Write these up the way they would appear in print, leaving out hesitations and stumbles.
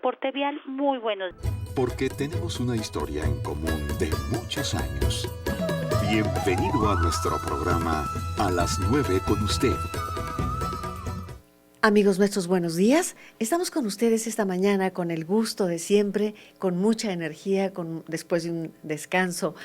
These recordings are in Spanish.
transporte vial. Muy buenos días. Porque tenemos una historia en común de muchos años. Bienvenido a nuestro programa A las 9 con usted. Amigos nuestros, buenos días. Estamos con ustedes esta mañana con el gusto de siempre, con mucha energía, después de un descanso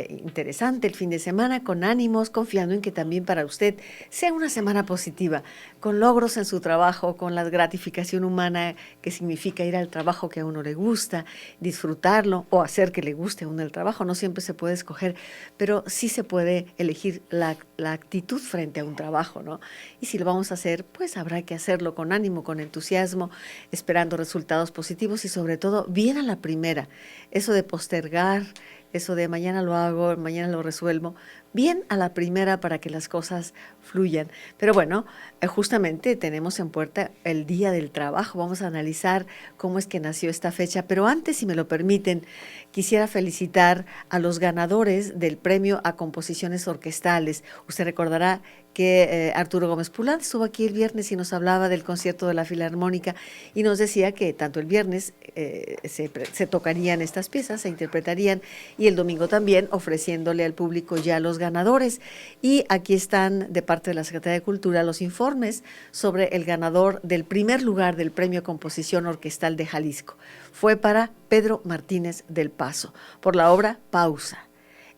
interesante el fin de semana, con ánimos, confiando en que también para usted sea una semana positiva, con logros en su trabajo, con la gratificación humana que significa ir al trabajo que a uno le gusta, disfrutarlo o hacer que le guste a uno el trabajo. No siempre se puede escoger, pero sí se puede elegir la actitud frente a un trabajo, ¿no? Y si lo vamos a hacer, pues habrá que hacerlo con ánimo, con entusiasmo, esperando resultados positivos y sobre todo bien a la primera. Eso de postergar, eso de mañana lo hago, mañana lo resuelvo, bien a la primera para que las cosas fluyan. Pero bueno, justamente tenemos en puerta el Día del Trabajo. Vamos a analizar cómo es que nació esta fecha. Pero antes, si me lo permiten, quisiera felicitar a los ganadores del premio a composiciones orquestales. Usted recordará que Arturo Gómez Pulán estuvo aquí el viernes y nos hablaba del concierto de la Filarmónica y nos decía que tanto el viernes se tocarían estas piezas, se interpretarían, y el domingo también, ofreciéndole al público ya los ganadores. Y aquí están de parte de la Secretaría de Cultura los informes sobre el ganador del primer lugar del Premio Composición Orquestal de Jalisco. Fue para Pedro Martínez del Paso, por la obra Pausa.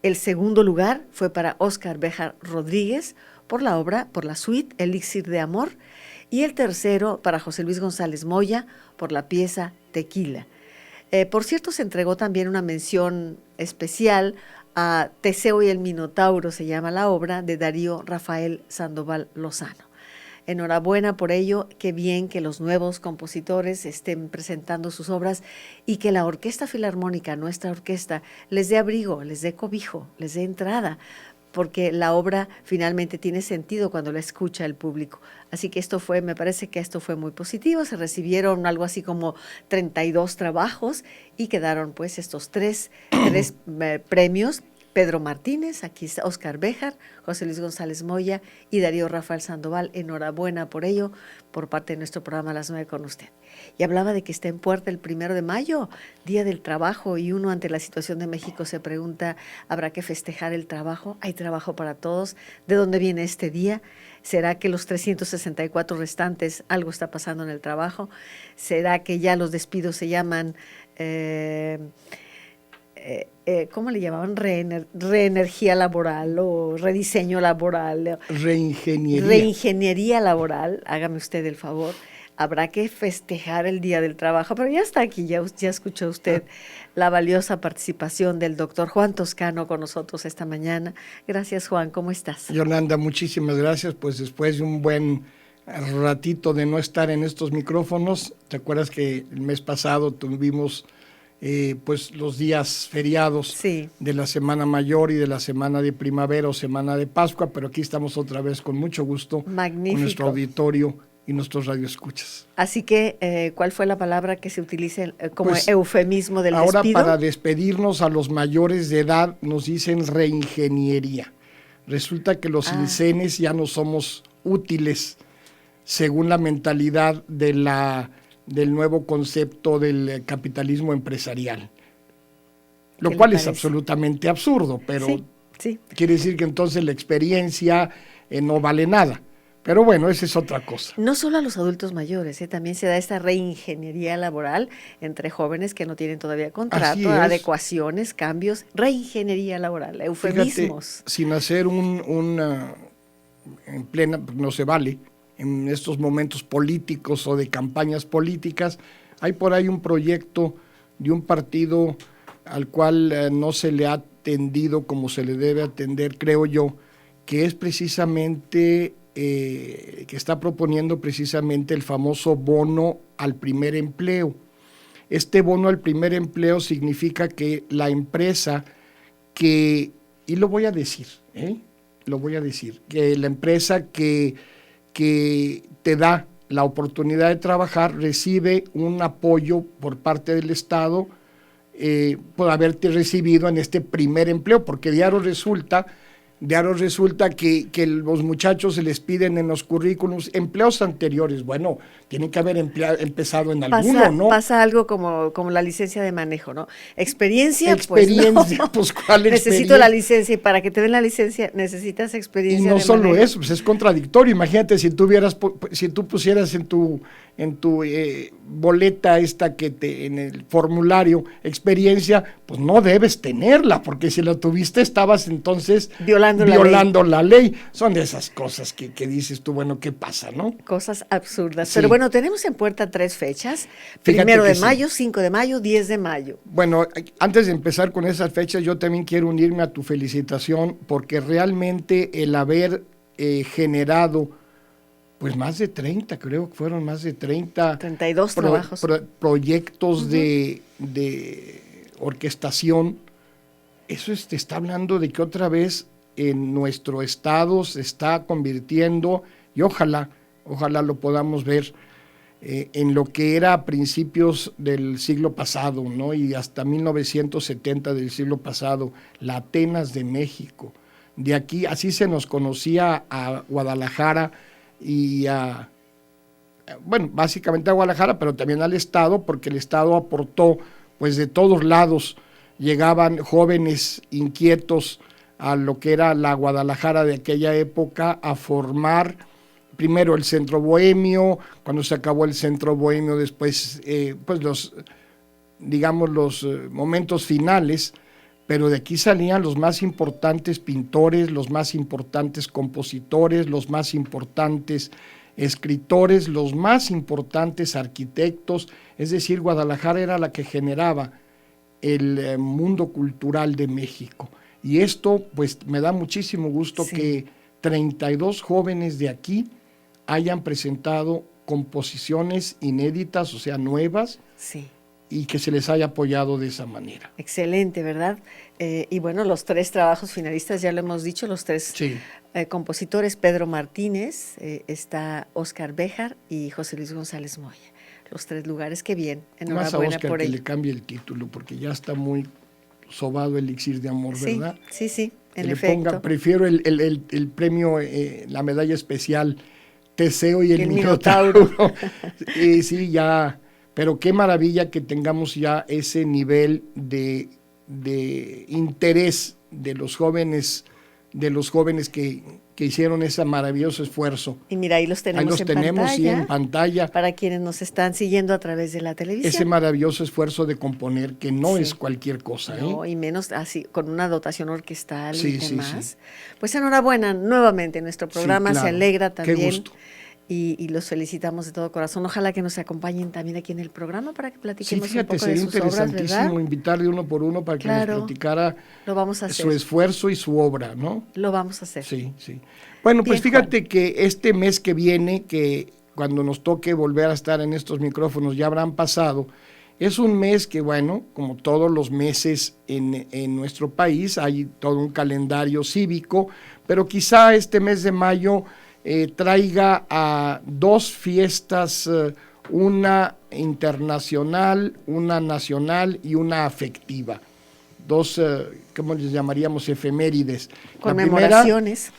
El segundo lugar fue para Óscar Béjar Rodríguez, por la suite Elixir de Amor, y el tercero para José Luis González Moya, por la pieza Tequila. Por cierto, se entregó también una mención especial a Teseo y el Minotauro, se llama la obra, de Darío Rafael Sandoval Lozano. Enhorabuena por ello, qué bien que los nuevos compositores estén presentando sus obras y que la Orquesta Filarmónica, nuestra orquesta, les dé abrigo, les dé cobijo, les dé entrada, porque la obra finalmente tiene sentido cuando la escucha el público. Así que me parece que esto fue muy positivo. Se recibieron algo así como 32 trabajos y quedaron pues estos tres premios. Pedro Martínez, aquí está Óscar Béjar, José Luis González Moya y Darío Rafael Sandoval. Enhorabuena por ello, por parte de nuestro programa a las 9 con usted. Y hablaba de que está en puerta el 1 de mayo, Día del Trabajo, y uno ante la situación de México se pregunta, ¿habrá que festejar el trabajo? ¿Hay trabajo para todos? ¿De dónde viene este día? ¿Será que los 364 restantes algo está pasando en el trabajo? ¿Será que ya los despidos se llaman... ¿cómo le llamaban? Reenergía laboral o rediseño laboral. Reingeniería laboral, hágame usted el favor. Habrá que festejar el Día del Trabajo, pero ya está aquí, ya escuchó usted la valiosa participación del doctor Juan Toscano con nosotros esta mañana. Gracias, Juan, ¿cómo estás? Yolanda, muchísimas gracias, pues después de un buen ratito de no estar en estos micrófonos, ¿te acuerdas que el mes pasado tuvimos... pues los días feriados de la Semana Mayor y de la Semana de Primavera o Semana de Pascua, pero aquí estamos otra vez con mucho gusto. Magnífico. Con nuestro auditorio y nuestros radioescuchas. Así que, ¿cuál fue la palabra que se utiliza como eufemismo del despido? Ahora, para despedirnos a los mayores de edad, nos dicen reingeniería. Resulta que los incenes ya no somos útiles según la mentalidad del nuevo concepto del capitalismo empresarial, lo cual es absolutamente absurdo, pero sí. Quiere decir que entonces la experiencia no vale nada. Pero bueno, esa es otra cosa. No solo a los adultos mayores, también se da esta reingeniería laboral entre jóvenes que no tienen todavía contrato, adecuaciones, cambios, reingeniería laboral, eufemismos. Fíjate, sin hacer en plena, no se vale, en estos momentos políticos o de campañas políticas, hay por ahí un proyecto de un partido al cual no se le ha atendido como se le debe atender, creo yo, que es precisamente, que está proponiendo precisamente el famoso bono al primer empleo. Este bono al primer empleo significa que la empresa y lo voy a decir, que la empresa que te da la oportunidad de trabajar recibe un apoyo por parte del Estado por haberte recibido en este primer empleo, porque diario resulta De ahora resulta que los muchachos se les piden en los currículums empleos anteriores. Bueno, tienen que haber empezado en alguno, ¿no? Pasa algo como la licencia de manejo, ¿no? Experiencia, pues no. Pues ¿cuál necesito la licencia y para que te den la licencia necesitas experiencia. Y no solo eso, pues es contradictorio. Imagínate si tú pusieras en tu boleta en el formulario experiencia, pues no debes tenerla, porque si la tuviste estabas entonces violando la ley. Son de esas cosas que dices tú, bueno, ¿qué pasa, no? Cosas absurdas. Sí. Pero bueno, tenemos en puerta 3 fechas, Fíjate 1 de sí. mayo, 5 de mayo, 10 de mayo. Bueno, antes de empezar con esas fechas, yo también quiero unirme a tu felicitación, porque realmente el haber generado pues más de 30, creo que fueron más de 32 trabajos. Proyectos de orquestación. Eso te está hablando de que otra vez en nuestro estado se está convirtiendo, y ojalá lo podamos ver en lo que era a principios del siglo pasado, ¿no? Y hasta 1970 del siglo pasado, la Atenas de México. De aquí, así se nos conocía a Guadalajara, y básicamente a Guadalajara, pero también al Estado, porque el Estado aportó, pues de todos lados llegaban jóvenes inquietos a lo que era la Guadalajara de aquella época, a formar primero el Centro Bohemio. Cuando se acabó el Centro Bohemio, después pues los momentos finales, pero de aquí salían los más importantes pintores, los más importantes compositores, los más importantes escritores, los más importantes arquitectos. Es decir, Guadalajara era la que generaba el mundo cultural de México. Y esto, pues, me da muchísimo gusto que 32 jóvenes de aquí hayan presentado composiciones inéditas, o sea, nuevas. Sí. Y que se les haya apoyado de esa manera. Excelente, ¿verdad? Y bueno, los 3 trabajos finalistas, ya lo hemos dicho, los 3 sí. Compositores, Pedro Martínez, está Óscar Béjar y José Luis González Moya. Los 3 lugares, qué bien, enhorabuena más a Óscar por ello. Que le cambie el título, porque ya está muy sobado Elixir de Amor, ¿verdad? Sí, en le efecto. Prefiero el premio, la medalla especial Teseo y el Minotauro. Sí, ya... Pero qué maravilla que tengamos ya ese nivel de interés de los jóvenes que hicieron ese maravilloso esfuerzo. Y mira, ahí los tenemos en pantalla. Para quienes nos están siguiendo a través de la televisión. Ese maravilloso esfuerzo de componer, que no es cualquier cosa. No, y menos así, con una dotación orquestal y demás. Sí. Pues enhorabuena nuevamente, nuestro programa claro. Se alegra también. Qué gusto. Y los felicitamos de todo corazón. Ojalá que nos acompañen también aquí en el programa para que platiquemos un poco de sus obras, ¿verdad? Sería interesantísimo invitarle uno por uno para que nos platicara su esfuerzo y su obra, ¿no? Lo vamos a hacer. Sí. Bueno, Bien, pues fíjate Juan. Que este mes que viene, que cuando nos toque volver a estar en estos micrófonos ya habrán pasado, es un mes que, bueno, como todos los meses en nuestro país, hay todo un calendario cívico, pero quizá este mes de mayo traiga a 2 fiestas, una internacional, una nacional y una afectiva. 2, ¿cómo les llamaríamos? Efemérides. Conmemoraciones.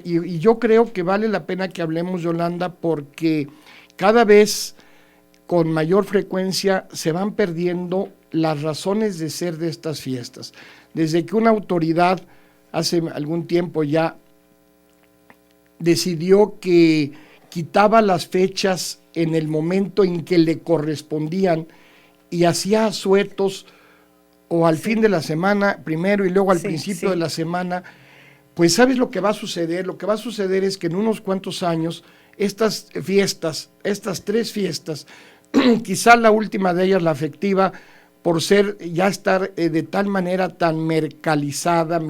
Y yo creo que vale la pena que hablemos, Yolanda, porque cada vez con mayor frecuencia se van perdiendo las razones de ser de estas fiestas. Desde que una autoridad hace algún tiempo ya decidió que quitaba las fechas en el momento en que le correspondían y hacía asuetos o al fin de la semana primero y luego al principio de la semana, pues ¿sabes lo que va a suceder? Lo que va a suceder es que en unos cuantos años estas fiestas, estas 3 fiestas, quizá la última de ellas, la afectiva, por ya estar de tal manera tan mercantilizada,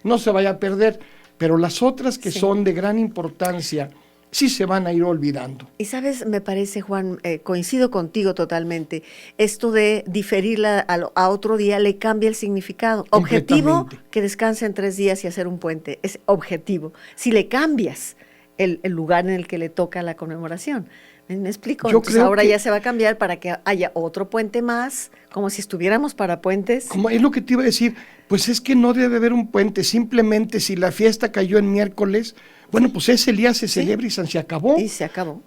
no se vaya a perder, pero las otras que son de gran importancia sí se van a ir olvidando. Y sabes, me parece, Juan, coincido contigo totalmente, esto de diferirla a otro día le cambia el significado. Objetivo, que descanse en 3 días y hacer un puente, es objetivo. Si le cambias el lugar en el que le toca la conmemoración, ¿Me explico? Yo Entonces creo ahora que- ya se va a cambiar para que haya otro puente más, como si estuviéramos para puentes. Como es lo que te iba a decir, pues es que no debe haber un puente, simplemente si la fiesta cayó en miércoles, bueno, pues ese día se celebra y se acabó. Y se acabó.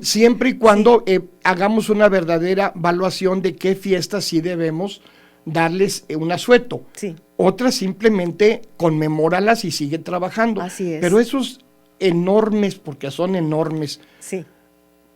Siempre y cuando hagamos una verdadera evaluación de qué fiestas sí debemos darles un asueto. Sí. Otras simplemente conmemóralas y sigue trabajando. Así es. Pero esos enormes, porque son enormes, Sí.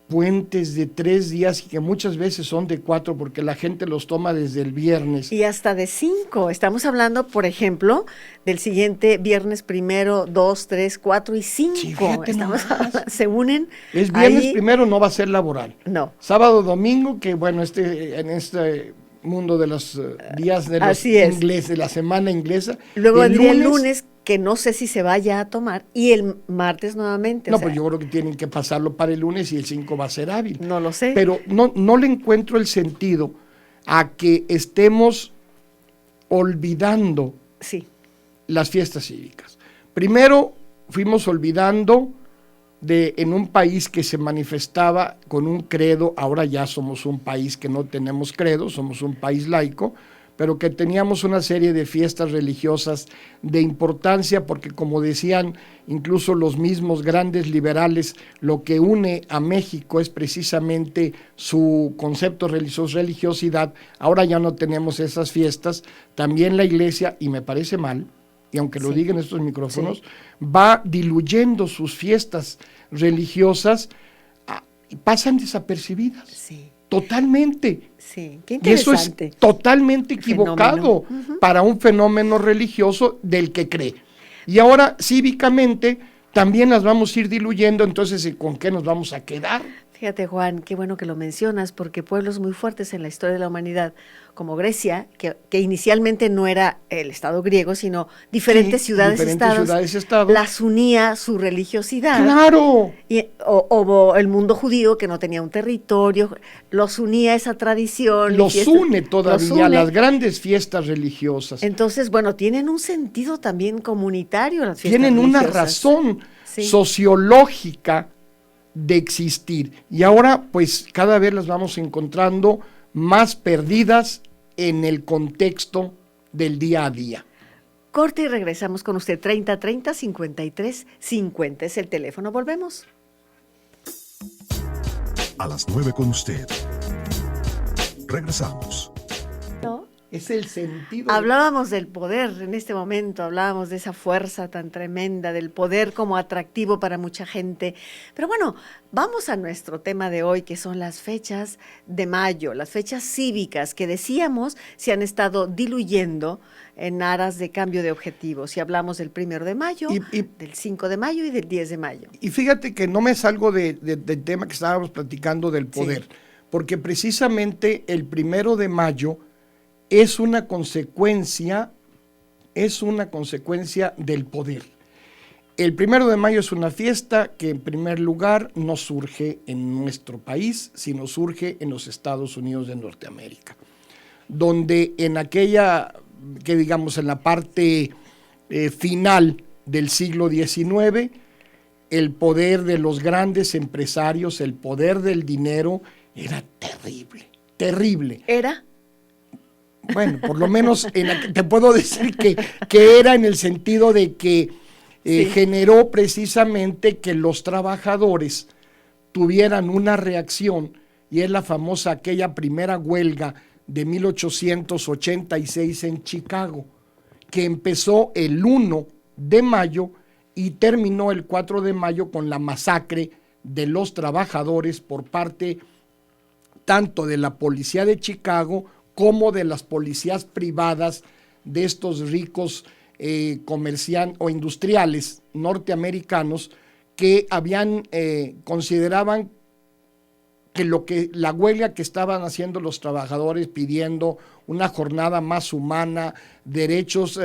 puentes de 3 días y que muchas veces son de 4 porque la gente los toma desde el viernes. Y hasta de 5. Estamos hablando, por ejemplo, del siguiente viernes 1, 2, 3, 4 y 5. Sí, fíjate nomás. Se unen. Es viernes ahí. primero, no va a ser laboral. No. Sábado, domingo, que bueno, en este mundo de los días de los Así es. ingleses, de la semana inglesa. Luego vendría el lunes, que no sé si se vaya a tomar, y el martes nuevamente. No, o sea, pues yo creo que tienen que pasarlo para el lunes y el 5 va a ser hábil. no lo sé. Pero no le encuentro el sentido a que estemos olvidando Sí. las fiestas cívicas. Primero fuimos olvidando en un país que se manifestaba con un credo, ahora ya somos un país que no tenemos credo, somos un país laico, pero que teníamos una serie de fiestas religiosas de importancia, porque como decían incluso los mismos grandes liberales, lo que une a México es precisamente su concepto religioso, religiosidad. Ahora ya no tenemos esas fiestas. También la iglesia, y me parece mal, y aunque lo Sí. digan estos micrófonos, va diluyendo sus fiestas religiosas y pasan desapercibidas. Sí. Totalmente. Sí. Qué Y eso es interesante. totalmente equivocado Fenómeno. para un fenómeno religioso del que cree. Y ahora, cívicamente, también las vamos a ir diluyendo, entonces, ¿con qué nos vamos a quedar? Fíjate, Juan, qué bueno que lo mencionas, porque pueblos muy fuertes en la historia de la humanidad, como Grecia, que inicialmente no era el Estado griego, sino diferentes Sí, ciudades-estados, ciudades-estados. las unía su religiosidad. ¡Claro! O el mundo judío, que no tenía un territorio, los unía esa tradición. Los fiestas, une todavía, los une. las grandes fiestas religiosas. Entonces, bueno, tienen un sentido también comunitario las fiestas Tienen una religiosas. razón Sí. sociológica de existir. Y ahora, pues, cada vez las vamos encontrando más perdidas en el contexto del día a día. Corte y regresamos con usted. 30 53 50 es el teléfono. Volvemos. A las 9 con usted. Regresamos. ¿No? Es el sentido. Hablábamos del poder en este momento, hablábamos de esa fuerza tan tremenda, del poder como atractivo para mucha gente. Pero bueno, vamos a nuestro tema de hoy, que son las fechas de mayo, las fechas cívicas que decíamos se han estado diluyendo en aras de cambio de objetivos. Y hablamos del 1 de mayo, del 5 de mayo y del 10 de mayo. Y fíjate que no me salgo del tema que estábamos platicando del poder, Sí. porque precisamente el 1 de mayo es una consecuencia del poder. El 1 de mayo es una fiesta que en primer lugar no surge en nuestro país, sino surge en los Estados Unidos de Norteamérica, donde en aquella, que digamos en la parte final del siglo XIX, el poder de los grandes empresarios, el poder del dinero era terrible, terrible. ¿Era? Bueno, por lo menos te puedo decir que era en el sentido de que Sí. generó precisamente que los trabajadores tuvieran una reacción, y es la famosa aquella primera huelga de 1886 en Chicago, que empezó el 1 de mayo y terminó el 4 de mayo con la masacre de los trabajadores por parte tanto de la policía de Chicago como de las policías privadas de estos ricos comerciantes o industriales norteamericanos que consideraban que la huelga que estaban haciendo los trabajadores pidiendo una jornada más humana, derechos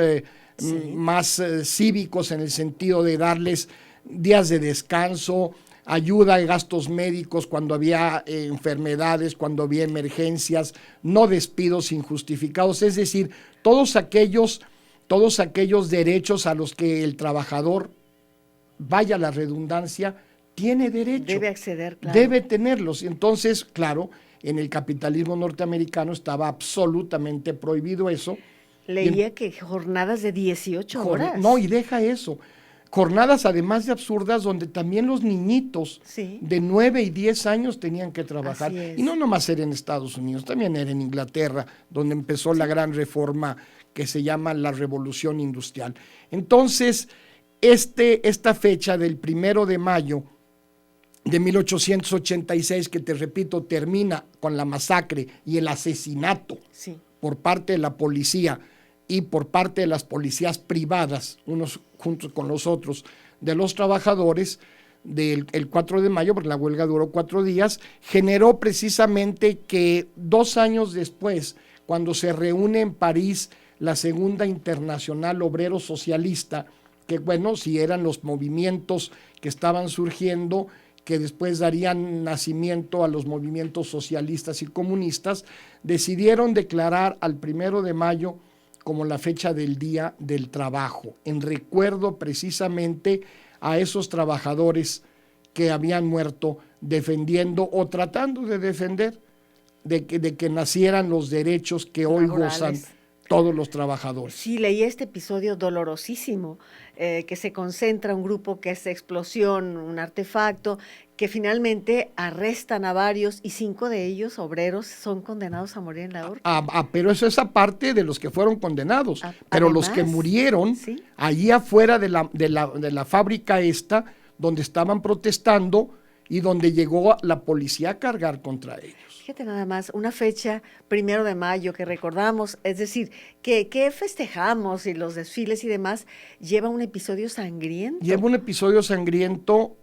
más cívicos en el sentido de darles días de descanso, ayuda a gastos médicos cuando había enfermedades, cuando había emergencias, no despidos injustificados, es decir, todos aquellos derechos a los que el trabajador, vaya la redundancia, tiene derecho. Debe acceder, claro. Debe tenerlos. Entonces, claro, en el capitalismo norteamericano estaba absolutamente prohibido eso. Leía que jornadas de 18 horas. No, y deja eso. Jornadas además de absurdas donde también los niñitos de 9 y 10 años tenían que trabajar. Y no nomás era en Estados Unidos, también era en Inglaterra, donde empezó la gran reforma que se llama la Revolución Industrial. Entonces, esta fecha del 1 de mayo de 1886, que te repito, termina con la masacre y el asesinato por parte de la policía y por parte de las policías privadas, unos juntos con los otros, de los trabajadores, el 4 de mayo, porque la huelga duró 4 días, generó precisamente que 2 años después, cuando se reúne en París la Segunda Internacional Obrero Socialista, que bueno, si eran los movimientos que estaban surgiendo, que después darían nacimiento a los movimientos socialistas y comunistas, decidieron declarar al 1 de mayo como la fecha del Día del Trabajo, en recuerdo precisamente a esos trabajadores que habían muerto defendiendo o tratando de defender de que nacieran los derechos que hoy gozan todos los trabajadores. Sí, leí este episodio dolorosísimo, que se concentra un grupo que hace explosión, un artefacto, que finalmente arrestan a varios y 5 de ellos, obreros, son condenados a morir en la horca. Pero eso es aparte de los que fueron condenados. Pero además, los que murieron allí afuera de la fábrica donde estaban protestando y donde llegó la policía a cargar contra ellos. Fíjate nada más, una fecha, 1 de mayo, que recordamos, es decir, que festejamos y los desfiles y demás, lleva un episodio sangriento. Lleva un episodio sangriento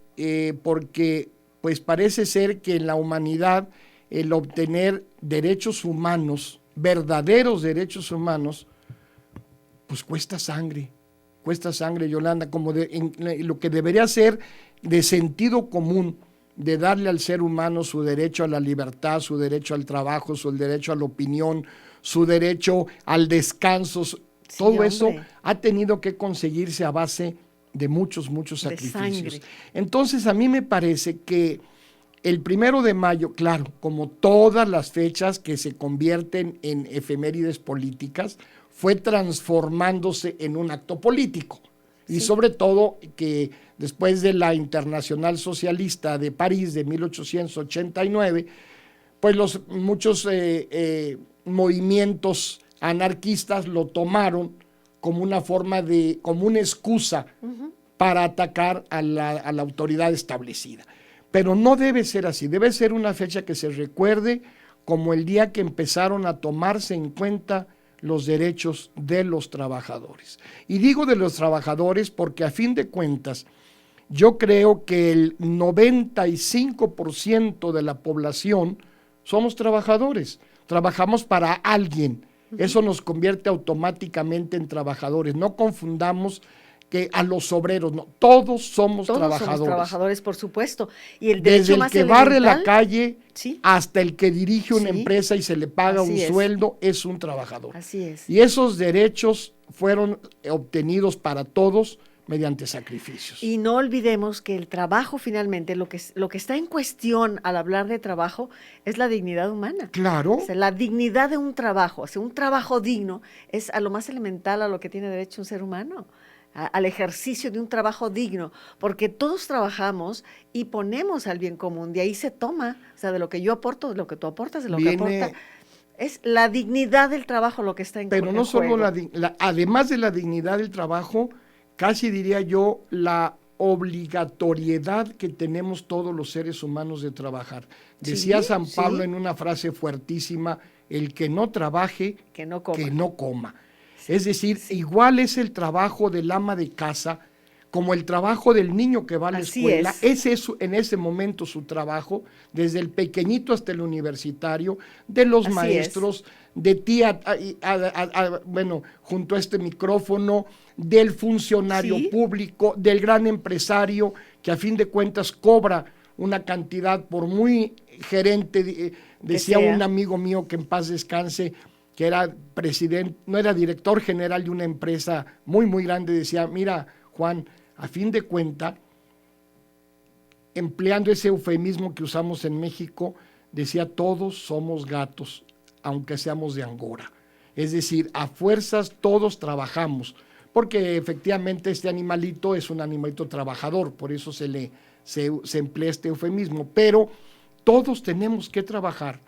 porque pues parece ser que en la humanidad el obtener derechos humanos, verdaderos derechos humanos, pues cuesta sangre, Yolanda, como lo que debería ser de sentido común, de darle al ser humano su derecho a la libertad, su derecho al trabajo, su derecho a la opinión, su derecho al descanso, todo eso ha tenido que conseguirse a base de muchos sacrificios. Entonces a mí me parece que el 1 de mayo, claro, como todas las fechas que se convierten en efemérides políticas, fue transformándose en un acto político. Y sobre todo que después de la Internacional Socialista de París de 1889, pues muchos movimientos anarquistas lo tomaron como una forma como una excusa para atacar a la autoridad establecida. Pero no debe ser así, debe ser una fecha que se recuerde como el día que empezaron a tomarse en cuenta los derechos de los trabajadores. Y digo de los trabajadores porque a fin de cuentas yo creo que el 95% de la población somos trabajadores, trabajamos para alguien, eso nos convierte automáticamente en trabajadores, no confundamos que a los obreros, no, todos somos trabajadores. Todos somos trabajadores, por supuesto. Y el derecho desde el más que elemental, barre la calle hasta el que dirige una empresa y se le paga un sueldo, es un trabajador. Así es. Y esos derechos fueron obtenidos para todos mediante sacrificios. Y no olvidemos que el trabajo finalmente, lo que está en cuestión al hablar de trabajo es la dignidad humana. Claro. O sea, la dignidad de un trabajo, o sea, un trabajo digno es a lo más elemental a lo que tiene derecho un ser humano. Al ejercicio de un trabajo digno, porque todos trabajamos y ponemos al bien común, de ahí se toma, o sea, de lo que yo aporto, de lo que tú aportas, de lo que aporta, es la dignidad del trabajo lo que está en juego. Pero no solo además de la dignidad del trabajo, casi diría yo, la obligatoriedad que tenemos todos los seres humanos de trabajar. Decía San Pablo en una frase fuertísima, el que no trabaje, que no coma. Es decir, igual es el trabajo del ama de casa como el trabajo del niño que va a la escuela. Ese es en ese momento su trabajo, desde el pequeñito hasta el universitario, de los maestros, de ti, bueno, junto a este micrófono, del funcionario público, del gran empresario que a fin de cuentas cobra una cantidad por muy gerente, decía un amigo mío que en paz descanse, que era presidente, no era director general de una empresa muy grande, decía, mira, Juan, a fin de cuentas, empleando ese eufemismo que usamos en México, decía: todos somos gatos, aunque seamos de Angora. Es decir, a fuerzas todos trabajamos, porque efectivamente este animalito es un animalito trabajador, por eso se emplea este eufemismo, pero todos tenemos que trabajar,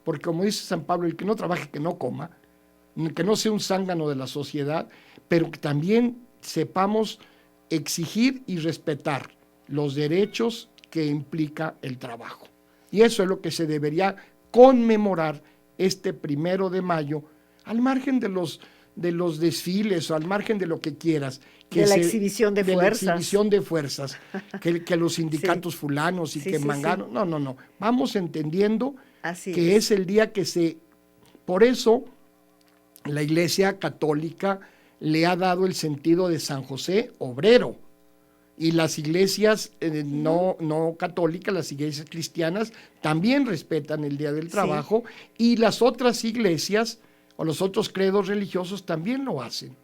porque como dice San Pablo, el que no trabaje, que no coma, que no sea un zángano de la sociedad, pero que también sepamos exigir y respetar los derechos que implica el trabajo. Y eso es lo que se debería conmemorar este 1 de mayo, al margen de los desfiles o al margen de lo que quieras. De la exhibición de fuerzas. La exhibición de fuerzas, que los sindicatos fulanos y que Mangano. Sí. No. Vamos entendiendo que es el día que por eso la Iglesia Católica le ha dado el sentido de San José obrero. Y las iglesias no católicas, las iglesias cristianas, también respetan el Día del Trabajo, y las otras iglesias o los otros credos religiosos también lo hacen.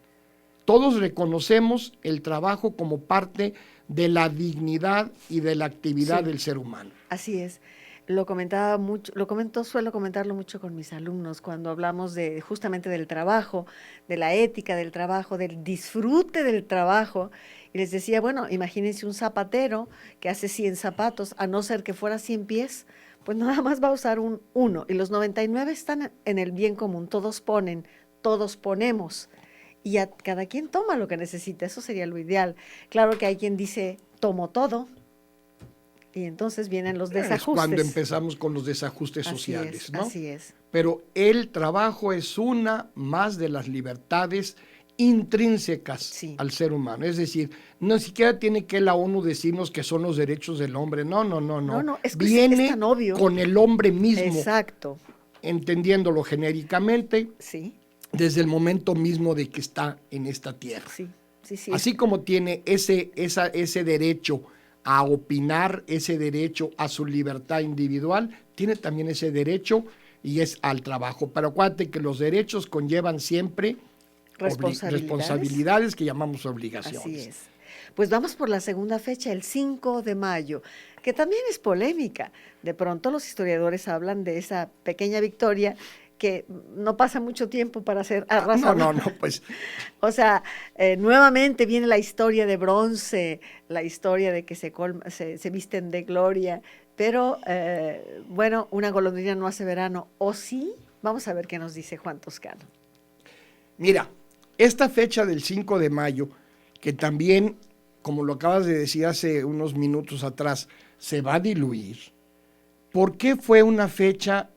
Todos reconocemos el trabajo como parte de la dignidad y de la actividad del ser humano. Así es. Suelo comentarlo mucho con mis alumnos cuando hablamos justamente del trabajo, de la ética del trabajo, del disfrute del trabajo. Y les decía, bueno, imagínense un zapatero que hace 100 zapatos, a no ser que fuera 100 pies, pues nada más va a usar uno. Y los 99 están en el bien común, todos ponen, todos ponemos. Y cada quien toma lo que necesita, eso sería lo ideal. Claro que hay quien dice, tomo todo. Y entonces vienen los desajustes. Es cuando empezamos con los desajustes sociales, ¿no? Así es. Pero el trabajo es una más de las libertades intrínsecas al ser humano. Es decir, no siquiera tiene que la ONU decirnos que son los derechos del hombre. No. No, es que viene es tan obvio. Con el hombre mismo. Exacto. Entendiéndolo genéricamente. Sí. Desde el momento mismo de que está en esta tierra. Sí. Así como tiene ese derecho a opinar, ese derecho a su libertad individual, tiene también ese derecho y es al trabajo. Pero acuérdate que los derechos conllevan siempre responsabilidades que llamamos obligaciones. Así es. Pues vamos por la segunda fecha, el 5 de mayo, que también es polémica. De pronto los historiadores hablan de esa pequeña victoria que no pasa mucho tiempo para ser arrasada. No, pues. O sea, nuevamente viene la historia de bronce, la historia de que se visten de gloria, pero bueno, una golondrina no hace verano, ¿o sí? Vamos a ver qué nos dice Juan Toscano. Mira, esta fecha del 5 de mayo, que también, como lo acabas de decir hace unos minutos atrás, se va a diluir. ¿Por qué fue una fecha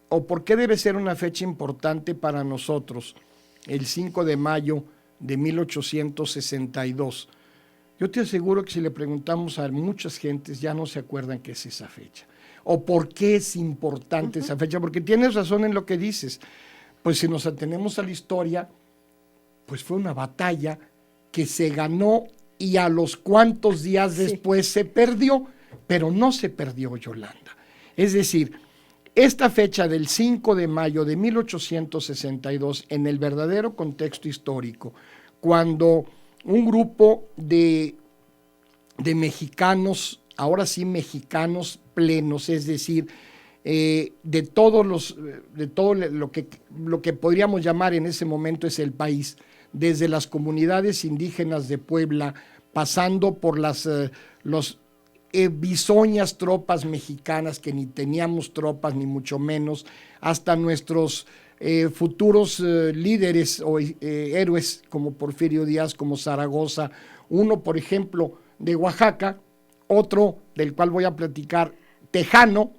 o por qué debe ser una fecha importante para nosotros, el 5 de mayo de 1862? Yo te aseguro que si le preguntamos a muchas gentes ya no se acuerdan qué es esa fecha. O por qué es importante esa fecha, porque tienes razón en lo que dices. Pues si nos atenemos a la historia, pues fue una batalla que se ganó y a los cuantos días después se perdió, pero no se perdió, Yolanda. Es decir, esta fecha del 5 de mayo de 1862, en el verdadero contexto histórico, cuando un grupo de mexicanos, ahora sí mexicanos plenos, es decir, de todo lo que podríamos llamar en ese momento es el país, desde las comunidades indígenas de Puebla, pasando por las bisoñas tropas mexicanas, que ni teníamos tropas, ni mucho menos, hasta nuestros futuros líderes o héroes como Porfirio Díaz, como Zaragoza, uno, por ejemplo, de Oaxaca, otro del cual voy a platicar, tejano.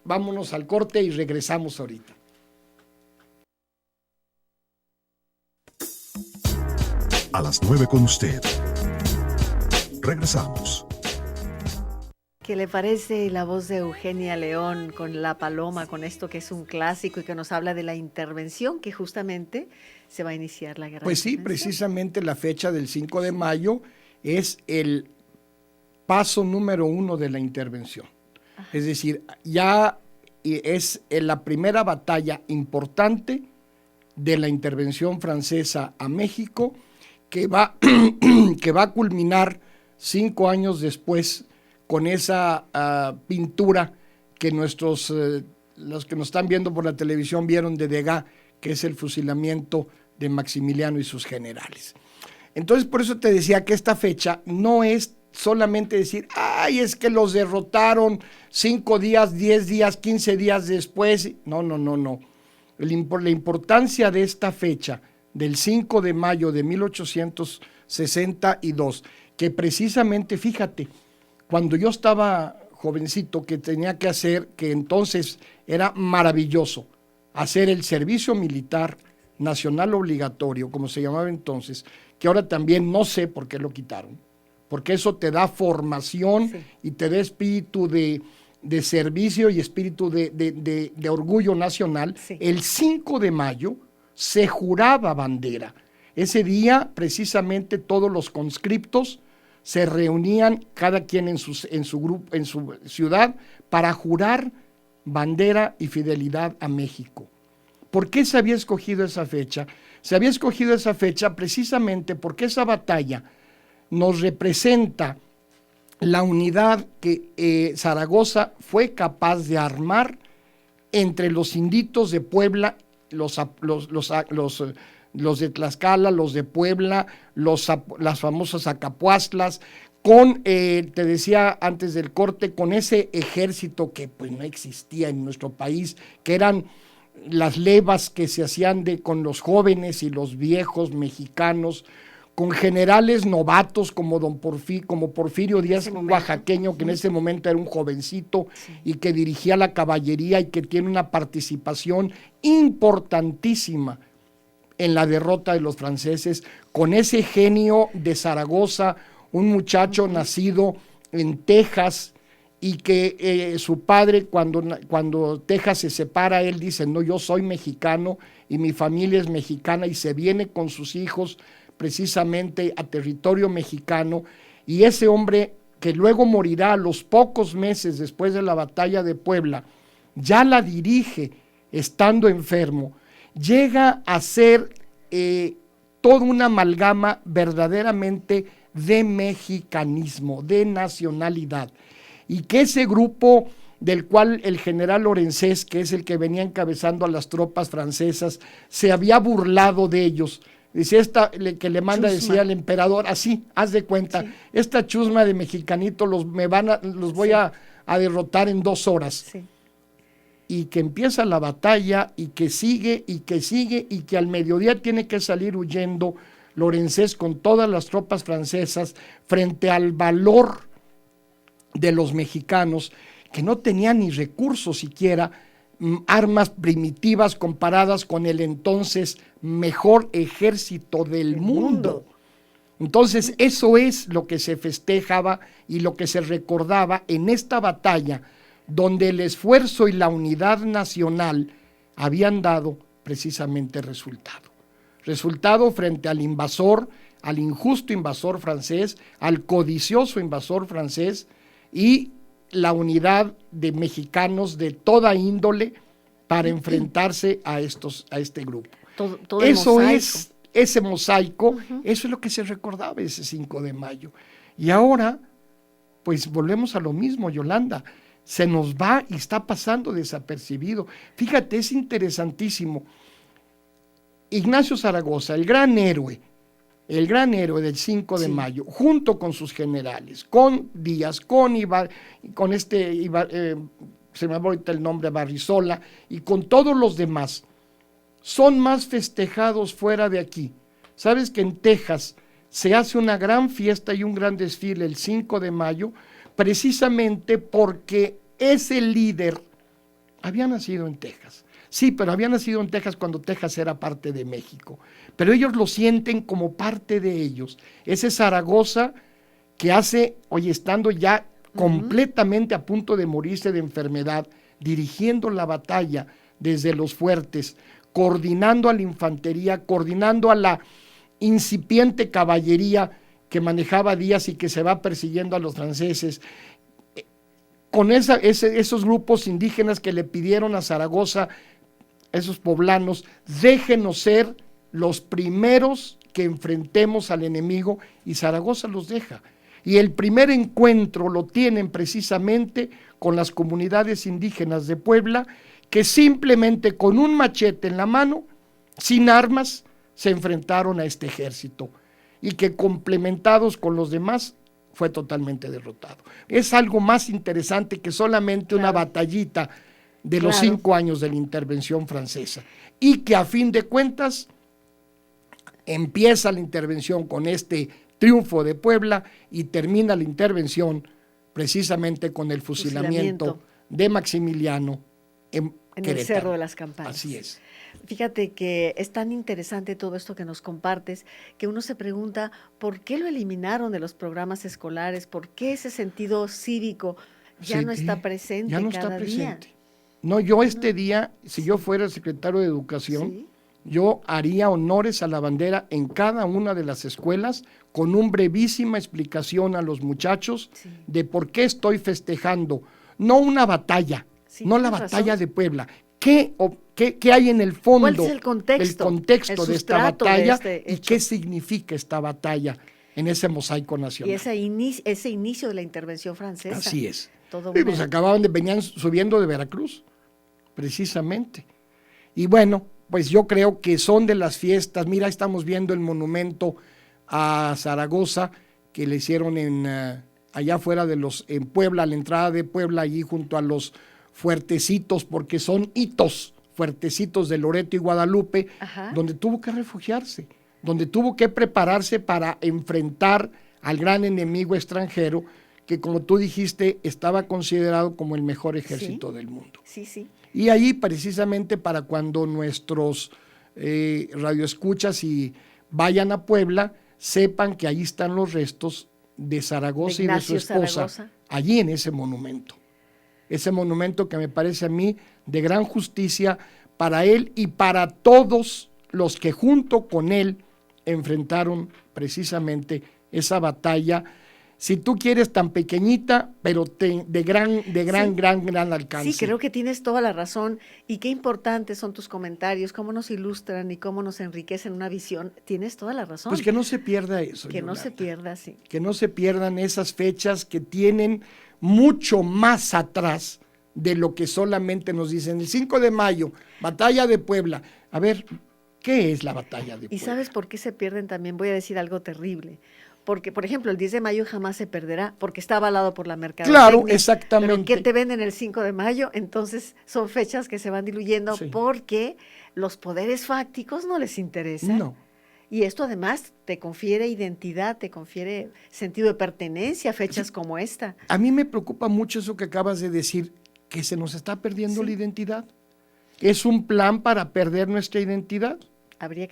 Vámonos al corte y regresamos ahorita. A las 9 con usted. Regresamos. ¿Qué le parece la voz de Eugenia León con La Paloma, con esto que es un clásico y que nos habla de la intervención que justamente se va a iniciar la guerra? Pues sí, precisamente la fecha del 5 de mayo es el paso número 1 de la intervención. Ajá. Es decir, ya es la primera batalla importante de la intervención francesa a México que va a culminar 5 años después con esa pintura que los que nos están viendo por la televisión vieron de Degas, que es el fusilamiento de Maximiliano y sus generales. Entonces, por eso te decía que esta fecha no es solamente decir, ay, es que los derrotaron 5 días, 10 días, 15 días después. No. La importancia de esta fecha, del 5 de mayo de 1862, que precisamente, fíjate, cuando yo estaba jovencito, que tenía que hacer, que entonces era maravilloso, hacer el servicio militar nacional obligatorio, como se llamaba entonces, que ahora también no sé por qué lo quitaron, porque eso te da formación, sí, y te da espíritu de servicio y espíritu de orgullo nacional. Sí. El 5 de mayo se juraba bandera. Ese día, precisamente, todos los conscriptos se reunían, cada quien en su grupo, en su ciudad, para jurar bandera y fidelidad a México. ¿Por qué se había escogido esa fecha? Se había escogido esa fecha precisamente porque esa batalla nos representa la unidad que Zaragoza fue capaz de armar entre los inditos de Puebla, los de Tlaxcala, los de Puebla, las famosas Acapuastlas, con, te decía antes del corte, con ese ejército que pues no existía en nuestro país, que eran las levas que se hacían con los jóvenes y los viejos mexicanos, con generales novatos como Porfirio Díaz, un oaxaqueño que en ese momento era un jovencito, sí, y que dirigía la caballería y que tiene una participación importantísima en la derrota de los franceses, con ese genio de Zaragoza, un muchacho nacido en Texas, y que su padre, cuando Texas se separa, él dice, no, yo soy mexicano y mi familia es mexicana, y se viene con sus hijos precisamente a territorio mexicano, y ese hombre que luego morirá a los pocos meses después de la batalla de Puebla, ya la dirige estando enfermo, llega a ser toda una amalgama verdaderamente de mexicanismo, de nacionalidad, y que ese grupo del cual el general Lorenzés, que es el que venía encabezando a las tropas francesas, se había burlado de ellos. Dice, que le manda chusma, decía al emperador, así, haz de cuenta, sí, esta chusma de mexicanito los voy, sí, a derrotar en 2 horas. Sí. Y que empieza la batalla, y que sigue, y que al mediodía tiene que salir huyendo Lorenzés con todas las tropas francesas frente al valor de los mexicanos, que no tenían ni recursos siquiera, armas primitivas comparadas con el entonces mejor ejército del mundo. Entonces, eso es lo que se festejaba y lo que se recordaba en esta batalla, donde el esfuerzo y la unidad nacional habían dado precisamente resultado frente al invasor, al injusto invasor francés, al codicioso invasor francés, y la unidad de mexicanos de toda índole para enfrentarse a este grupo. Todo eso es, ese mosaico, eso es lo que se recordaba ese 5 de mayo. Y ahora, pues volvemos a lo mismo, Yolanda, se nos va y está pasando desapercibido. Fíjate, es interesantísimo. Ignacio Zaragoza, el gran héroe del 5 de mayo, junto con sus generales, con Díaz, se me va ahorita el nombre, Barrizola, y con todos los demás, son más festejados fuera de aquí. ¿Sabes que en Texas se hace una gran fiesta y un gran desfile el 5 de mayo, precisamente porque ese líder había nacido en Texas? Sí, pero había nacido en Texas cuando Texas era parte de México. Pero ellos lo sienten como parte de ellos. Ese Zaragoza que estando ya completamente a punto de morirse de enfermedad, dirigiendo la batalla desde los fuertes, coordinando a la infantería, coordinando a la incipiente caballería que manejaba Díaz y que se va persiguiendo a los franceses, con esos grupos indígenas que le pidieron a Zaragoza, esos poblanos, déjenos ser los primeros que enfrentemos al enemigo, y Zaragoza los deja. Y el primer encuentro lo tienen precisamente con las comunidades indígenas de Puebla, que simplemente con un machete en la mano, sin armas, se enfrentaron a este ejército y que complementados con los demás fue totalmente derrotado. Es algo más interesante que solamente una batallita de los 5 años de la intervención francesa, y que a fin de cuentas empieza la intervención con este triunfo de Puebla y termina la intervención precisamente con el fusilamiento de Maximiliano en el Cerro de las Campanas. Así es. Fíjate que es tan interesante todo esto que nos compartes, que uno se pregunta por qué lo eliminaron de los programas escolares, por qué ese sentido cívico ya no está presente ya no cada está presente. día. No, yo este día, si yo fuera secretario de Educación, yo haría honores a la bandera en cada una de las escuelas con una brevísima explicación a los muchachos de por qué estoy festejando, no una batalla, no la batalla de Puebla. ¿Qué hay en el fondo? ¿Cuál es el contexto de esta batalla y qué significa esta batalla en ese mosaico nacional? Y ese inicio de la intervención francesa. Así es. Y pues venían subiendo de Veracruz, precisamente. Y bueno, pues yo creo que son de las fiestas. Mira, estamos viendo el monumento a Zaragoza que le hicieron allá afuera en Puebla, a la entrada de Puebla, allí junto a los fuertecitos, porque son hitos, fuertecitos de Loreto y Guadalupe, donde tuvo que refugiarse, donde tuvo que prepararse para enfrentar al gran enemigo extranjero, que como tú dijiste, estaba considerado como el mejor ejército del mundo. Sí. Y ahí precisamente para cuando nuestros radioescuchas y vayan a Puebla, sepan que ahí están los restos de Zaragoza y de su esposa, allí en ese monumento. Ese monumento que me parece a mí de gran justicia para él y para todos los que junto con él enfrentaron precisamente esa batalla, si tú quieres, tan pequeñita, pero de gran alcance. Sí, creo que tienes toda la razón, y qué importantes son tus comentarios, cómo nos ilustran y cómo nos enriquecen una visión. Tienes toda la razón. Pues que no se pierda eso. Que no se pierda, sí. Que no se pierdan esas fechas que tienen mucho más atrás de lo que solamente nos dicen. El 5 de mayo, Batalla de Puebla. A ver, ¿qué es la Batalla de Puebla? ¿Y sabes por qué se pierden también? Voy a decir algo terrible. Porque, por ejemplo, el 10 de mayo jamás se perderá, porque está avalado por la mercadotecnia. Claro, exactamente. Pero ¿qué te venden el 5 de mayo? Entonces son fechas que se van diluyendo porque los poderes fácticos no les interesa. No. Y esto además te confiere identidad, te confiere sentido de pertenencia a fechas como esta. A mí me preocupa mucho eso que acabas de decir, que se nos está perdiendo la identidad. ¿Es un plan para perder nuestra identidad?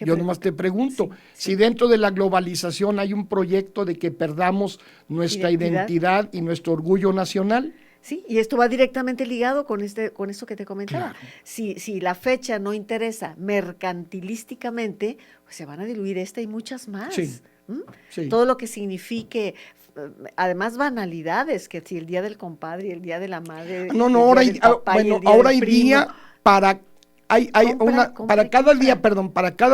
Yo nomás te pregunto, si dentro de la globalización hay un proyecto de que perdamos nuestra identidad y nuestro orgullo nacional. Sí, y esto va directamente ligado con esto que te comentaba. Claro. Si la fecha no interesa mercantilísticamente, pues se van a diluir esta y muchas más. Sí. Todo lo que signifique, además banalidades, que si el día del compadre, el día de la madre, ahora hay día para para cada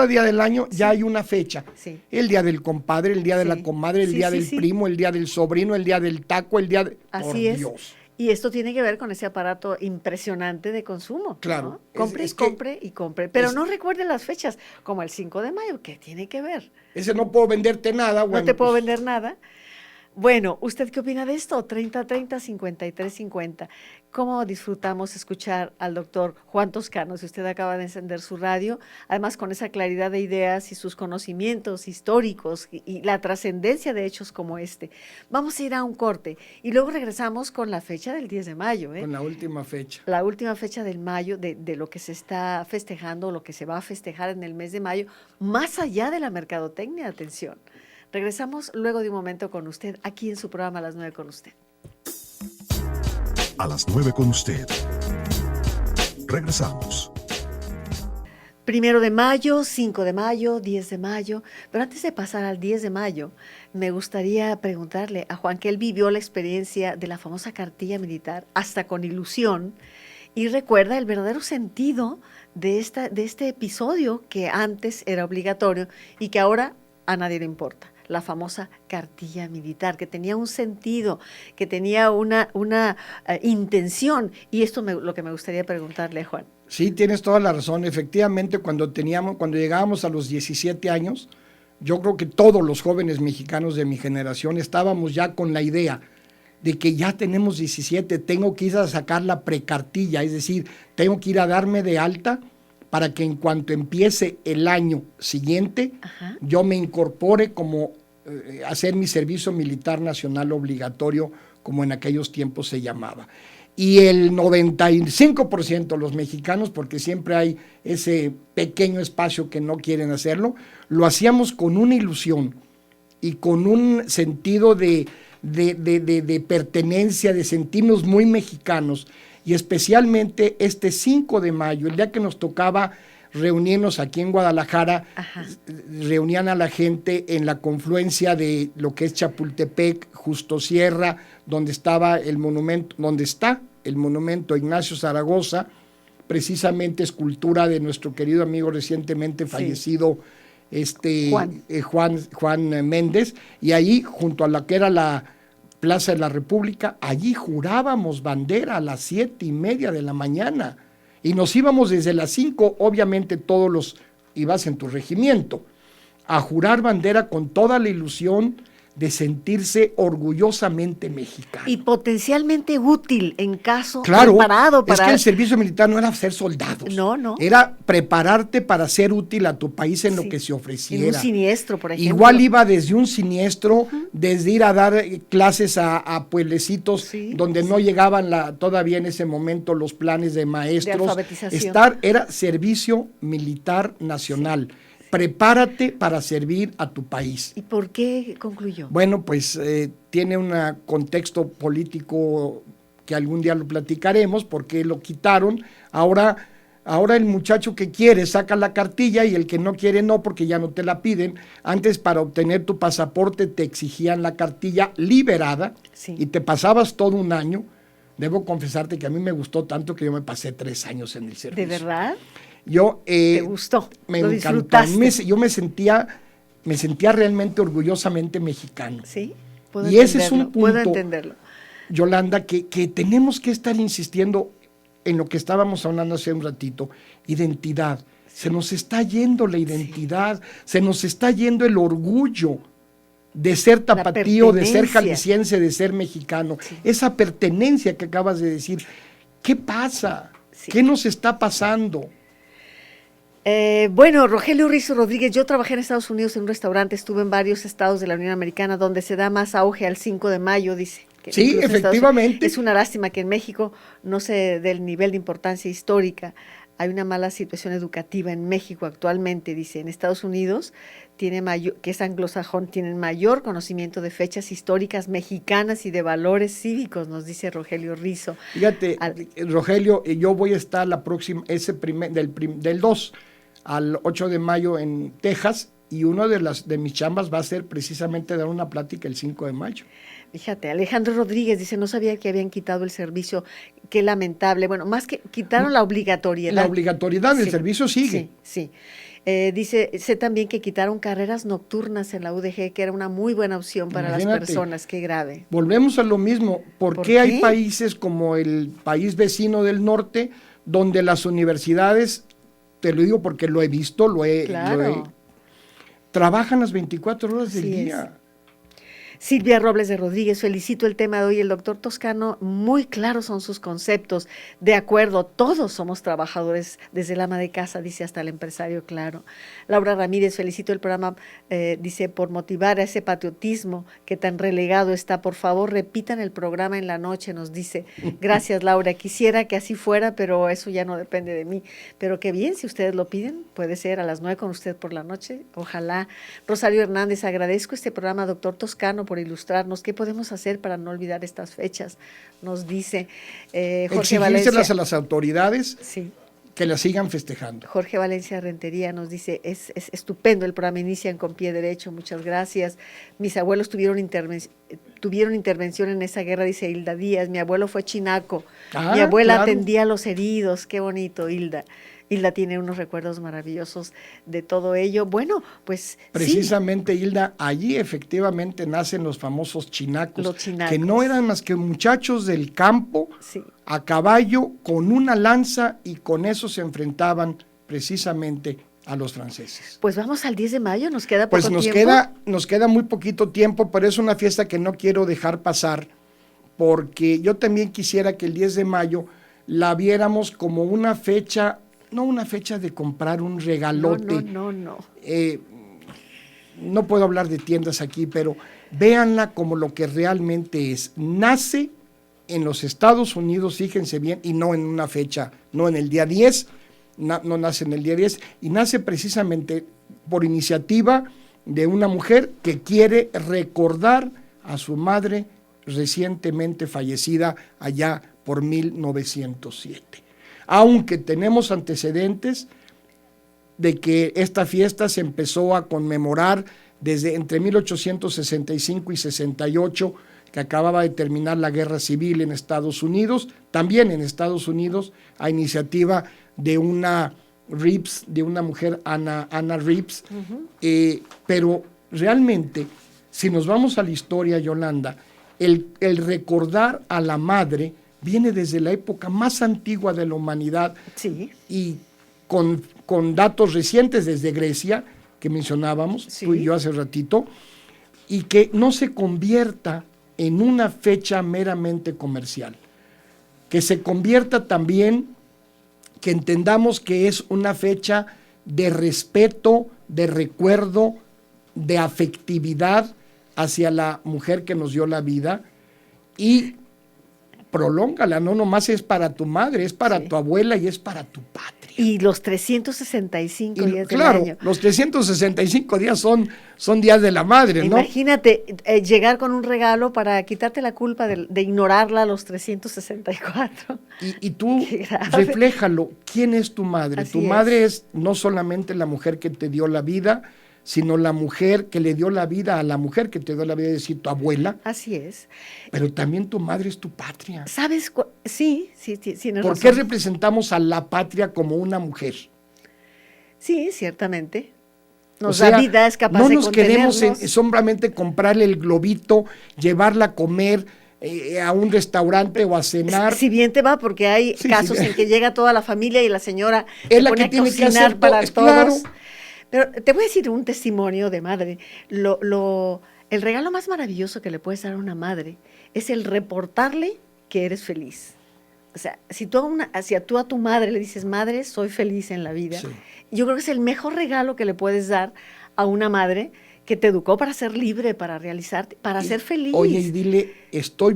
día del año ya hay una fecha. Sí. El día del compadre, el día de la comadre, el día del primo, el día del sobrino, el día del taco, el día de... Así es. Dios. Y esto tiene que ver con ese aparato impresionante de consumo. Claro. ¿No? Compre y compre. Pero no recuerde las fechas, como el 5 de mayo, ¿qué tiene que ver? Ese no puedo venderte nada. No te puedo vender nada. Bueno, ¿usted qué opina de esto? 3030-5350. ¿Cómo disfrutamos escuchar al doctor Juan Toscano? Si usted acaba de encender su radio, además con esa claridad de ideas y sus conocimientos históricos y la trascendencia de hechos como este. Vamos a ir a un corte y luego regresamos con la fecha del 10 de mayo. Con la última fecha. La última fecha del mayo, de lo que se está festejando, lo que se va a festejar en el mes de mayo, más allá de la mercadotecnia, atención. Regresamos luego de un momento con usted, aquí en su programa A las 9 con usted. A las 9 con usted. Regresamos. 1 de mayo, 5 de mayo, 10 de mayo. Pero antes de pasar al 10 de mayo, me gustaría preguntarle a Juan, que él vivió la experiencia de la famosa cartilla militar, hasta con ilusión, y recuerda el verdadero sentido de este episodio que antes era obligatorio y que ahora a nadie le importa. la famosa cartilla militar, que tenía un sentido, que tenía una intención. Y esto lo que me gustaría preguntarle, Juan. Sí, tienes toda la razón. Efectivamente, cuando llegábamos a los 17 años, yo creo que todos los jóvenes mexicanos de mi generación estábamos ya con la idea de que ya tenemos 17, tengo que ir a sacar la precartilla, es decir, tengo que ir a darme de alta para que en cuanto empiece el año siguiente, yo me incorpore como hacer mi servicio militar nacional obligatorio, como en aquellos tiempos se llamaba. Y el 95% de los mexicanos, porque siempre hay ese pequeño espacio que no quieren hacerlo, lo hacíamos con una ilusión y con un sentido de pertenencia, de sentirnos muy mexicanos, y especialmente este 5 de mayo, el día que nos tocaba reunirnos aquí en Guadalajara, reunían a la gente en la confluencia de lo que es Chapultepec, Justo Sierra, donde está el monumento a Ignacio Zaragoza, precisamente escultura de nuestro querido amigo recientemente fallecido, Juan Méndez, y ahí junto a la que era la Plaza de la República, allí jurábamos bandera a las 7:30 de la mañana, y nos íbamos desde las 5, obviamente ibas en tu regimiento, a jurar bandera con toda la ilusión de sentirse orgullosamente mexicano. Y potencialmente útil en caso preparado para... Es que el servicio militar no era ser soldados. No. Era prepararte para ser útil a tu país en lo que se ofreciera. En un siniestro, por ejemplo. Igual iba desde un siniestro, desde ir a dar clases a pueblecitos donde no llegaban todavía en ese momento los planes de maestros. De alfabetización. Era servicio militar nacional. Prepárate para servir a tu país. ¿Y por qué concluyó? Bueno, pues tiene un contexto político que algún día lo platicaremos, porque lo quitaron. Ahora el muchacho que quiere saca la cartilla y el que no quiere no, porque ya no te la piden. Antes, para obtener tu pasaporte te exigían la cartilla liberada y te pasabas todo un año. Debo confesarte que a mí me gustó tanto que yo me pasé 3 años en el servicio. ¿De verdad? ¿Te gustó? Me encantó. Yo me sentía realmente orgullosamente mexicano. Sí, y ese es un punto, puedo entenderlo. Yolanda, que tenemos que estar insistiendo en lo que estábamos hablando hace un ratito, identidad. Se nos está yendo la identidad, se nos está yendo el orgullo de ser tapatío, de ser jalisciense, de ser mexicano. Esa pertenencia que acabas de decir, ¿qué pasa? ¿Qué nos está pasando? Bueno, Rogelio Rizo Rodríguez, yo trabajé en Estados Unidos en un restaurante, estuve en varios estados de la Unión Americana donde se da más auge al 5 de mayo, dice. Sí, efectivamente. Es una lástima que en México no se dé el nivel de importancia histórica. Hay una mala situación educativa en México actualmente, dice. En Estados Unidos, que es anglosajón, tienen mayor conocimiento de fechas históricas mexicanas y de valores cívicos, nos dice Rogelio Rizo. Fíjate, Rogelio, yo voy a estar la próxima, del 2 al 8 de mayo en Texas, y uno de mis chambas va a ser precisamente dar una plática el 5 de mayo. Fíjate, Alejandro Rodríguez dice, no sabía que habían quitado el servicio, qué lamentable. Bueno, más que quitaron la obligatoriedad. La obligatoriedad del servicio sigue. Sí. Dice, sé también que quitaron carreras nocturnas en la UDG, que era una muy buena opción para las personas, qué grave. Volvemos a lo mismo, ¿por qué hay países como el país vecino del norte, donde las universidades, te lo digo porque lo he visto, trabajan las 24 horas del día? Silvia Robles de Rodríguez, felicito el tema de hoy, el doctor Toscano, muy claros son sus conceptos, de acuerdo, todos somos trabajadores, desde el ama de casa, dice, hasta el empresario, claro. Laura Ramírez, felicito el programa, dice, por motivar a ese patriotismo que tan relegado está, por favor repitan el programa en la noche, nos dice. Gracias, Laura, quisiera que así fuera, pero eso ya no depende de mí, pero qué bien, si ustedes lo piden, puede ser a las 9 con usted por la noche, ojalá. Rosario Hernández, agradezco este programa, doctor Toscano, por ilustrarnos. ¿Qué podemos hacer para no olvidar estas fechas? Nos dice Jorge Valencia. Exigírselas a las autoridades que las sigan festejando. Jorge Valencia Rentería nos dice, es estupendo el programa, inician con pie derecho, muchas gracias. Mis abuelos tuvieron tuvieron intervención en esa guerra, dice Hilda Díaz. Mi abuelo fue chinaco, Ah, mi abuela claro. atendía a los heridos. Qué bonito, Hilda. Hilda tiene unos recuerdos maravillosos de todo ello. Bueno, pues Precisamente, Hilda, allí efectivamente nacen los famosos chinacos, Los chinacos. que no eran más que muchachos del campo, Sí. a caballo, con una lanza, y con eso se enfrentaban precisamente a los franceses. Pues vamos al 10 de mayo, nos queda poco Pues tiempo. nos queda muy poquito tiempo, pero es una fiesta que no quiero dejar pasar, porque yo también quisiera que el 10 de mayo la viéramos como una fecha, no una fecha de comprar un regalote. No. No puedo hablar de tiendas aquí, pero véanla como lo que realmente es. Nace en los Estados Unidos, fíjense bien, y no en una fecha, no en el día 10, no nace en el día 10, y nace precisamente por iniciativa de una mujer que quiere recordar a su madre recientemente fallecida allá por 1907. Aunque tenemos antecedentes de que esta fiesta se empezó a conmemorar desde entre 1865 y 68, que acababa de terminar la guerra civil en Estados Unidos, también en Estados Unidos, a iniciativa de una Reeves, de una mujer, Ana Reeves, pero realmente, si nos vamos a la historia, Yolanda, el recordar a la madre viene desde la época más antigua de la humanidad, Sí. y con datos recientes desde Grecia, que mencionábamos, Sí. tú y yo hace ratito, y que no se convierta en una fecha meramente comercial, que se convierta también, que entendamos que es una fecha de respeto, de recuerdo, de afectividad hacia la mujer que nos dio la vida, y prolóngala, no nomás es para tu madre, es para tu abuela y es para tu patria. Y los 365 días Claro, del año. los 365 días son días de la madre, ¿no? Imagínate llegar con un regalo para quitarte la culpa de ignorarla los 364. Y tú Qué grave. refléjalo. ¿Quién es tu madre? Así Tu madre es no solamente la mujer que te dio la vida, sino la mujer que le dio la vida a la mujer que te dio la vida, es decir, tu abuela, Así es. pero también tu madre es tu patria. ¿Sabes? Sí, tienes ¿Por qué razón. representamos a la patria como una mujer? Sí, ciertamente. O Nos sea, da vida, es capaz no de nos queremos contenernos. solamente comprarle el globito, llevarla a comer a un restaurante o a cenar. Si bien te va, porque hay Sí, casos sí. en que llega toda la familia y la señora Es se la pone que a tiene que cocinar hacer para todo, todos. claro. Pero te voy a decir un testimonio de madre. El regalo más maravilloso que le puedes dar a una madre es el reportarle que eres feliz. O sea, si tú a tu madre le dices, madre, soy feliz en la vida, Sí. yo creo que es el mejor regalo que le puedes dar a una madre que te educó para ser libre, para realizarte, para ser feliz. Oye, y dile, estoy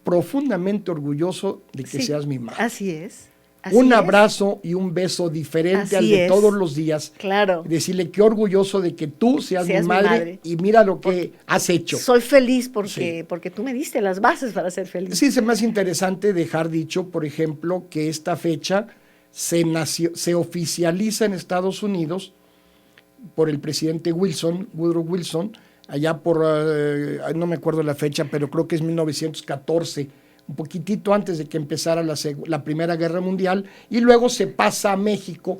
profundamente orgulloso de que Sí, seas mi madre. Así es. Un así es. abrazo y un beso diferente al Así de es. todos los días. Claro. Decirle qué orgulloso de que tú seas mi Seas mi madre, madre. y mira lo que has hecho. Soy feliz Sí. porque tú me diste las bases para ser feliz. Sí, es más interesante dejar dicho, por ejemplo, que esta fecha se oficializa en Estados Unidos por el presidente Woodrow Wilson, allá por, no me acuerdo la fecha, pero creo que es 1914, un poquitito antes de que empezara la Primera Guerra Mundial, y luego se pasa a México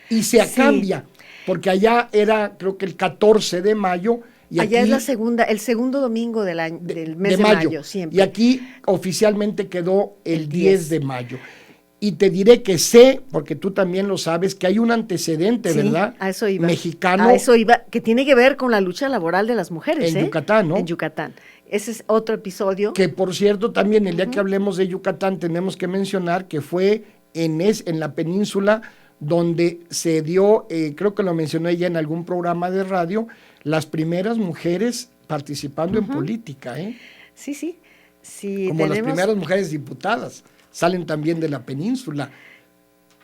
y se Sí. cambia, porque allá era, creo que el 14 de mayo, y Allá aquí, es el segundo domingo del mes de mayo, siempre. y aquí oficialmente quedó el El 10 de mayo. Y te diré que sé, porque tú también lo sabes, que hay un antecedente, Sí, ¿verdad? a eso iba. Mexicano. A eso iba, que tiene que ver con la lucha laboral de las mujeres. En Yucatán, ¿no? En Yucatán. Ese es otro episodio. Que por cierto, también el día que hablemos de Yucatán tenemos que mencionar que fue en la península donde se dio, creo que lo mencioné ya en algún programa de radio, las primeras mujeres participando en política, ¿eh? Sí, sí. Sí, Como las primeras mujeres diputadas, salen también de la península,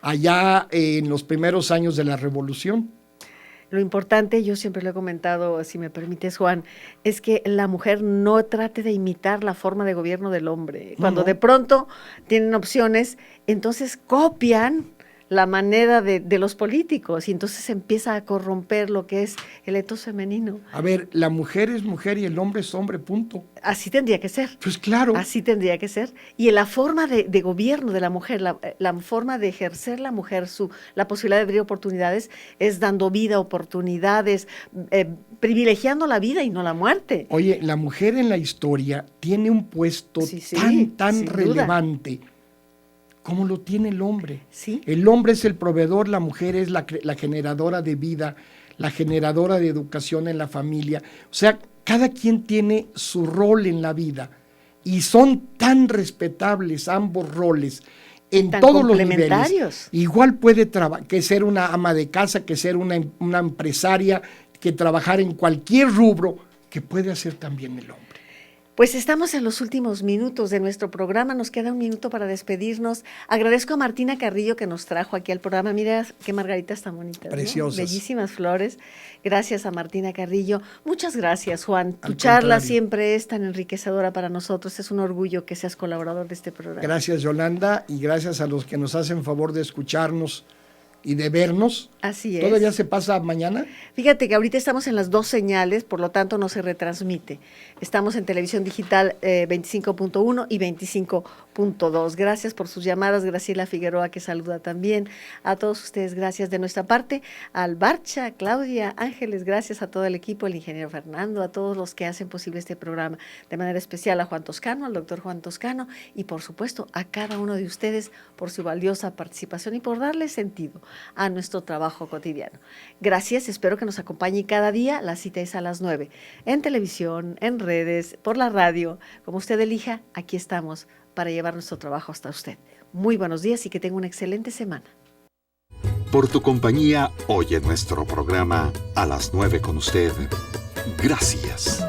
allá en los primeros años de la Revolución. Lo importante, yo siempre lo he comentado, si me permites, Juan, es que la mujer no trate de imitar la forma de gobierno del hombre. Cuando no. de pronto tienen opciones, entonces copian la manera de los políticos y entonces empieza a corromper lo que es el etos femenino. A ver, la mujer es mujer y el hombre es hombre, punto. Así tendría que ser. Pues claro. Así tendría que ser. Y en la forma de gobierno de la mujer, la forma de ejercer la mujer, la posibilidad de abrir oportunidades, es dando vida, oportunidades, privilegiando la vida y no la muerte. Oye, la mujer en la historia tiene un puesto tan relevante como lo tiene el hombre. Sí. El hombre es el proveedor, la mujer es la generadora de vida, la generadora de educación en la familia. O sea, cada quien tiene su rol en la vida y son tan respetables ambos roles en todos los niveles. Igual puede que ser una ama de casa, que ser una empresaria, que trabajar en cualquier rubro, que puede hacer también el hombre. Pues estamos en los últimos minutos de nuestro programa, nos queda un minuto para despedirnos. Agradezco a Martina Carrillo que nos trajo aquí al programa. Mira qué margaritas tan bonitas, preciosas, ¿no? Bellísimas flores. Gracias a Martina Carrillo. Muchas gracias, Juan. Tu charla siempre es tan enriquecedora para nosotros. Es un orgullo que seas colaborador de este programa. Gracias, Yolanda, y gracias a los que nos hacen favor de escucharnos y de vernos. Así es. ¿Todavía se pasa mañana? Fíjate que ahorita estamos en las 2 señales, por lo tanto no se retransmite. Estamos en televisión digital 25.1 y 25.2. Gracias por sus llamadas, Graciela Figueroa que saluda también. A todos ustedes, gracias de nuestra parte. Al Barcha, Claudia, Ángeles, gracias a todo el equipo, el ingeniero Fernando, a todos los que hacen posible este programa. De manera especial a Juan Toscano, al doctor Juan Toscano y por supuesto a cada uno de ustedes por su valiosa participación y por darle sentido a nuestro trabajo cotidiano. Gracias, espero que nos acompañe cada día. La cita es a las 9, en televisión, en redes, por la radio, como usted elija, aquí estamos para llevar nuestro trabajo hasta usted. Muy buenos días y que tenga una excelente semana. Por tu compañía, hoy en nuestro programa A las 9 con usted. Gracias.